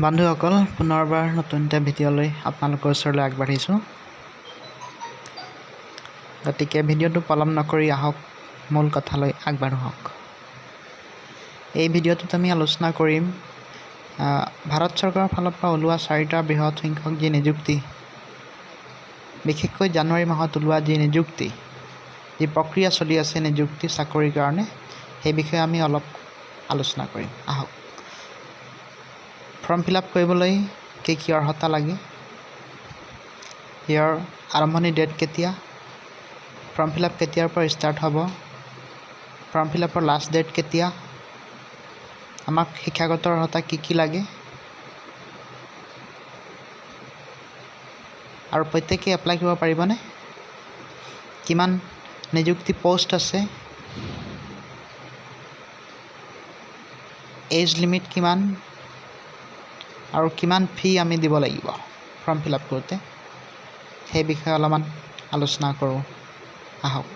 বন্ধুসকল পুনৰবাৰ নতুন এটা ভিডিঅ'লৈ আপোনালোকৰ ওচৰলৈ আগবাঢ়িছোঁ। গতিকে ভিডিঅ'টো পলম নকৰি আহক মূল কথালৈ আগবাঢ়োঁ। এই ভিডিঅ'টোত আমি আলোচনা কৰিম ভাৰত চৰকাৰৰ ফালৰ পৰা ওলোৱা 4টা বৃহৎ সংখ্যক যি নিযুক্তি, বিশেষকৈ জানুৱাৰী মাহত ওলোৱা যি নিযুক্তি, যি প্ৰক্ৰিয়া চলি আছে নিযুক্তি চাকৰিৰ কাৰণে, সেই বিষয়ে আমি অলপ আলোচনা কৰিম। আহক। ফৰ্ম ফিল আপ কৰিবলৈ কি অৰ্হতা লাগে, ইয়াৰ আৰম্ভণি ডেট কেতিয়া, ফৰ্ম ফিল আপ কেতিয়াৰ পৰা ষ্টাৰ্ট হ'ব, ফৰ্ম ফিল আপৰ লাষ্ট ডেট কেতিয়া, আমাক শিক্ষাগত অৰ্হতা কি লাগে, আৰু প্ৰত্যেকে এপ্লাই কৰিব পাৰিবনে, কিমান নিযুক্তি পোষ্ট আছে, এজ লিমিট কিমান, আৰু কিমান ফি আমি দিব লাগিব ফৰ্ম ফিল আপ কৰোঁতে, সেই বিষয়ে অলপমান আলোচনা কৰোঁ। আহক।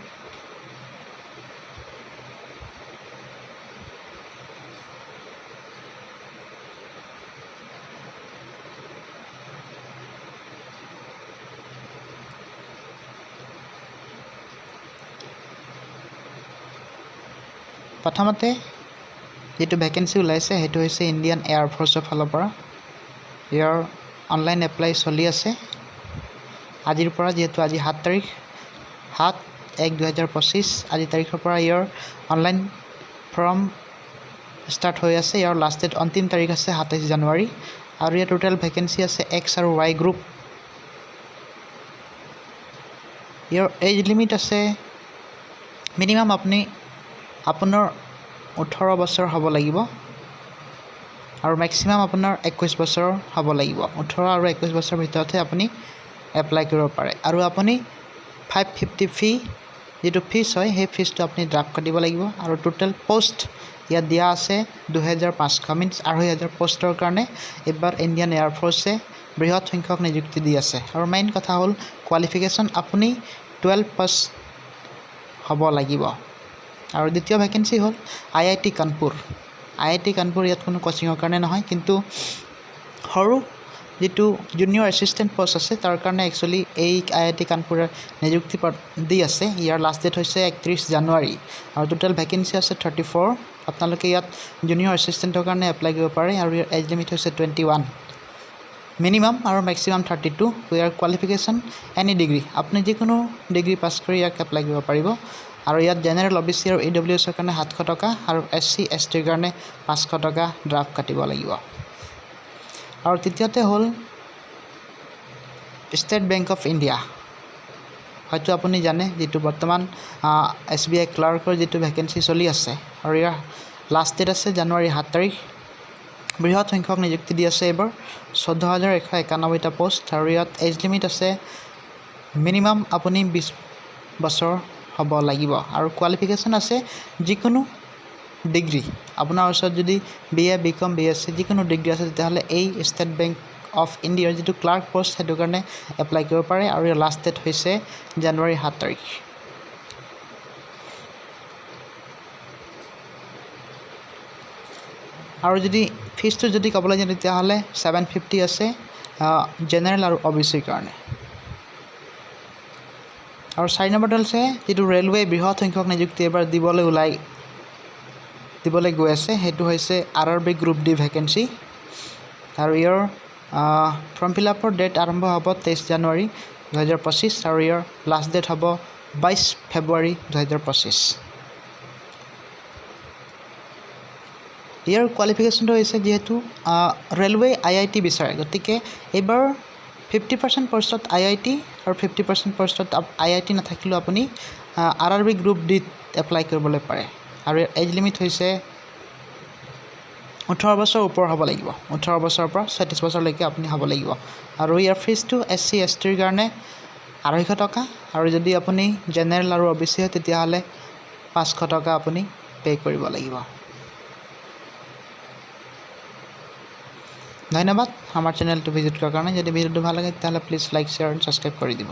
প্ৰথমতে যিটো ভেকেঞ্চি ওলাইছে সেইটো হৈছে ইণ্ডিয়ান এয়াৰ ফ'ৰ্চৰ ফালৰ পৰা। ইয়াৰ অনলাইন এপ্লাই চলি আছে আজিৰ পৰা, যিহেতু আজি 7 তাৰিখ, 7/1/2025 আজি তাৰিখৰ পৰা ইয়াৰ অনলাইন ফৰ্ম ষ্টাৰ্ট হৈ আছে। ইয়াৰ লাষ্ট ডেট অন্তিম তাৰিখ আছে 27 জানুৱাৰী, আৰু ইয়াৰ টোটেল ভেকেঞ্চি আছে X আৰু Y গ্ৰুপ। ইয়াৰ এজ লিমিট আছে মিনিমাম আপোনাৰ 18 বছৰ হ'ব লাগিব, আৰু মেক্সিমাম আপোনাৰ 21 বছৰ হ'ব লাগিব। 18 আৰু 21 বছৰৰ ভিতৰতহে আপুনি এপ্লাই কৰিব পাৰে, আৰু আপুনি 550 ফি যিটো ফিজ হয় সেই ফিজটো আপুনি ড্ৰাফ্ট কাটিব লাগিব। আৰু টোটেল পোষ্ট ইয়াত দিয়া আছে 2500, মিনছ 2500 পোষ্টৰ কাৰণে এইবাৰ ইণ্ডিয়ান এয়াৰফ'ৰ্চে বৃহৎ সংখ্যক নিযুক্তি দি আছে। আৰু মেইন কথা হ'ল কোৱালিফিকেশ্যন, আপুনি 12 পাছ হ'ব লাগিব। আৰু দ্বিতীয় ভেকেঞ্চি হ'ল IIT কানপুৰ। IIT কানপুৰ ইয়াত কোনো কোচিঙৰ কাৰণে নহয়, কিন্তু সৰু যিটো জুনিয়ৰ এছিষ্টেণ্ট পষ্ট আছে তাৰ কাৰণে একচুৱেলি এই IIT কানপুৰে নিযুক্তি দি আছে। ইয়াৰ লাষ্ট ডেট হৈছে 31 জানুৱাৰী, আৰু টোটেল ভেকেঞ্চি আছে 34। আপোনালোকে ইয়াত জুনিয়ৰ এছিষ্টেণ্টৰ কাৰণে এপ্লাই কৰিব পাৰে, আৰু ইয়াৰ এজ লিমিট হৈছে 21 মিনিমাম, আৰু মেক্সিমাম 32। ইয়াৰ কোৱালিফিকেশ্যন এনি ডিগ্ৰী, আপুনি যিকোনো ডিগ্ৰী পাছ কৰি ইয়াক এপ্লাই কৰিব পাৰিব। আৰু ইয়াত জেনেৰেল OBC আৰু EWSৰ কাৰণে 700 টকা, আৰু SC STৰ কাৰণে 500 টকা ড্ৰাফ্ট কাটিব লাগিব। আৰু তৃতীয়তে হ'ল ষ্টেট বেংক অফ ইণ্ডিয়া। হয়তো আপুনি জানে, যিটো বৰ্তমান SBI ক্লাৰ্কৰ যিটো ভেকেঞ্চি চলি আছে, আৰু ইয়াৰ লাষ্ট ডেট আছে জানুৱাৰী 7 তাৰিখ। বৃহৎ সংখ্যক নিযুক্তি দি আছে এইবাৰ, 14,191টা পোষ্ট, আৰু ইয়াত এজ লিমিট আছে মিনিমাম আপুনি 20 বছৰ হ'ব লাগিব, আৰু কোৱালিফিকেশ্যন আছে যিকোনো ডিগ্ৰী। আপোনাৰ ওচৰত যদি BA BCom BSc যিকোনো ডিগ্ৰী আছে তেতিয়াহ'লে এই ষ্টেট বেংক অফ ইণ্ডিয়াৰ যিটো ক্লাৰ্ক পোষ্ট সেইটো কাৰণে এপ্লাই কৰিব পাৰে, আৰু ইয়াৰ লাষ্ট ডেট হৈছে জানুৱাৰী 7 তাৰিখ। আৰু যদি ফিজটো যদি ক'বলৈ যাওঁ তেতিয়াহ'লে 750 আছে জেনেৰেল আৰু OBCৰ কাৰণে। আৰু 4 নম্বৰটো হৈছে যিটো ৰেলৱে বৃহৎ সংখ্যক নিযুক্তি এবাৰ দিবলৈ গৈ আছে, সেইটো হৈছে RRB গ্ৰুপ D ভেকেঞ্চি। আৰু ইয়াৰ ফৰ্ম ফিল আপৰ ডেট আৰম্ভ হ'ব 23 জানুৱাৰী 2025, আৰু ইয়াৰ লাষ্ট ডেট হ'ব 22 ফেব্ৰুৱাৰী 2025। ইয়াৰ কোৱালিফিকেশ্যনটো হৈছে যিহেতু ৰেলৱে IIT বিচাৰে, গতিকে এইবাৰ 50% পষ্টত IIT আৰু 50% পষ্টত IIT নাথাকিলেও আপুনি RRB গ্ৰুপ D এপ্লাই কৰিবলৈ পাৰে। আৰু ইয়াৰ এজ লিমিট হৈছে 18 বছৰ ওপৰ হ'ব লাগিব, 18 বছৰৰ পৰা 36 বছৰলৈকে আপুনি হ'ব লাগিব। আৰু ইয়াৰ ফিজটো SC STৰ কাৰণে 250 টকা, আৰু যদি আপুনি জেনেৰেল আৰু OBC হয় তেতিয়াহ'লে 500 টকা আপুনি পে' কৰিব লাগিব। ধন্যবাদ আমাৰ চেনেলটো ভিজিট কৰাৰ কাৰণে। যদি ভিডিঅ'টো ভাল লাগে তেতিয়াহ'লে please like share and subscribe কৰি দিব।